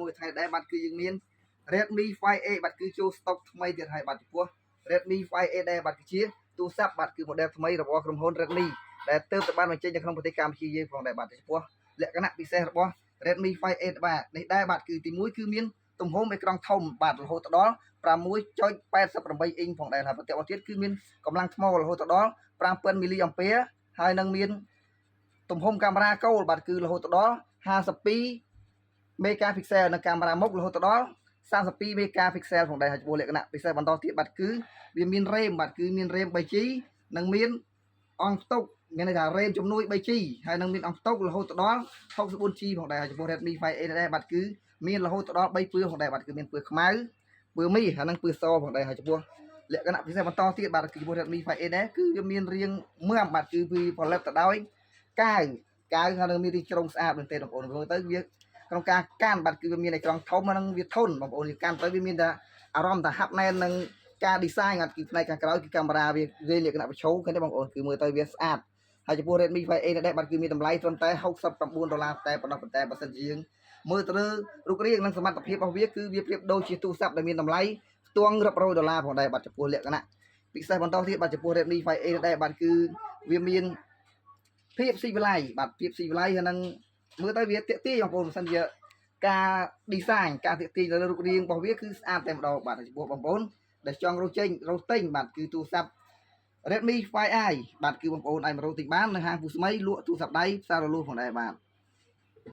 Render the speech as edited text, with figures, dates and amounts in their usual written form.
មួយថ្ងៃដែរបាទគឺយើងមាន Redmi 5A បាទគឺចូល stock ថ្មីទៀតហើយបាទចំពោះ Redmi 5A ដែរបាទគឺជាទូរស័ព្ទបាទគឺ model ថ្មីរបស់ក្រុមហ៊ុន Redmi ដែលទើបតែបានបញ្ចេញនៅក្នុងប្រទេសកម្ពុជាយើងផងដែរបាទចំពោះលក្ខណៈពិសេសរបស់ Redmi 5A បាទនេះដែរបាទគឺទី1គឺមានទំហំអេក្រង់ធំបាទរហូតដល់ 6.88 អ៊ីងផងដែរហើយបន្តមកទៀតគឺមានកម្លាំងថ្មរហូតដល់ 5000 មីលីអាំពែហើយនឹងមានទំហំកាមេរ៉ាគោលបាទគឺរហូតដល់ 52 megapixel និងកាមេរ៉ាមុខរហូតដល់ 32 megapixel ផងដែរហើយចំពោះលក្ខណៈពិសេសបន្តទៀតបាទគឺវាមាន RAM បាទគឺមាន RAM 3G និងមានអង្គផ្ទុកមានន័យថា RAM ជំនួយ 3G ហើយនឹងមានអង្គផ្ទុករហូតដល់ 64G ផងដែរហើយចំពោះ Redmi 5A ដែរបាទគឺមានរហូតដល់3ពឿផងដែរបាទគឺមានពឿខ្មៅពឿមីហើយនឹងពឿសផងដែរហើយចំពោះលក្ខណៈពិសេសបន្តទៀតបាទគឺចំពោះ Redmi 5A ដែរគឺវាមានរាងមើមបាទគឺវាផលិតទៅដោយកៅហើយនឹងមានរាងជ្រុងស្អាតមែនទេបងប្អូនមើលទៅវាក្នុងការកាន់បាទគឺវាមានអេក្រង់ធំហើយនឹងវាធន់បងប្អូនវាកាន់ទៅវាមានតែអារម្មណ៍ថាហាប់ណែននឹងការ design គឺផ្នែកខាងក្រោយគឺកាមេរ៉ាវាលក្ខណៈប្រឈូឃើញទេបងប្អូនគឺមើលទៅវាស្អាតហើយចំពោះ Redmi 5A ដែរបាទគឺមានតម្លៃត្រឹមតែ$69តែប៉ុណ្ណោះប៉ុន្តែបើសិនជាយើងមើលទៅលើរូបរាងនិងសមត្ថភាពរបស់វាគឺវាប្រៀបដូចជាទូរស័ព្ទដែលមានតម្លៃផ្ទង់រាប់រយ$ផងដែរបាទចំពោះលក្ខណៈពិសេសបន្តទៀតបាទចំពោះ Redmi 5A ដែរបាទគឺវាមានភាពស៊ីវិល័យបាទភាពស៊ីវិល័យហើយនឹងមើលទៅវាទាក់ទាញបងប្អូនបើសិនជាការ design ការទាក់ទាញទៅលើរូបរាងរបស់វាគឺស្អាតតែម្ដងបាទចំពោះបងប្អូនដែលចង់រកទិញបាទគឺទូរស័ព្ទ Redmi 5i បាទគឺបងប្អូនអាចមករកទិញបាននៅហាងពូស្មីលក់ទូរស័ព្ទដៃផ្សាររលួសផងដែរបាទ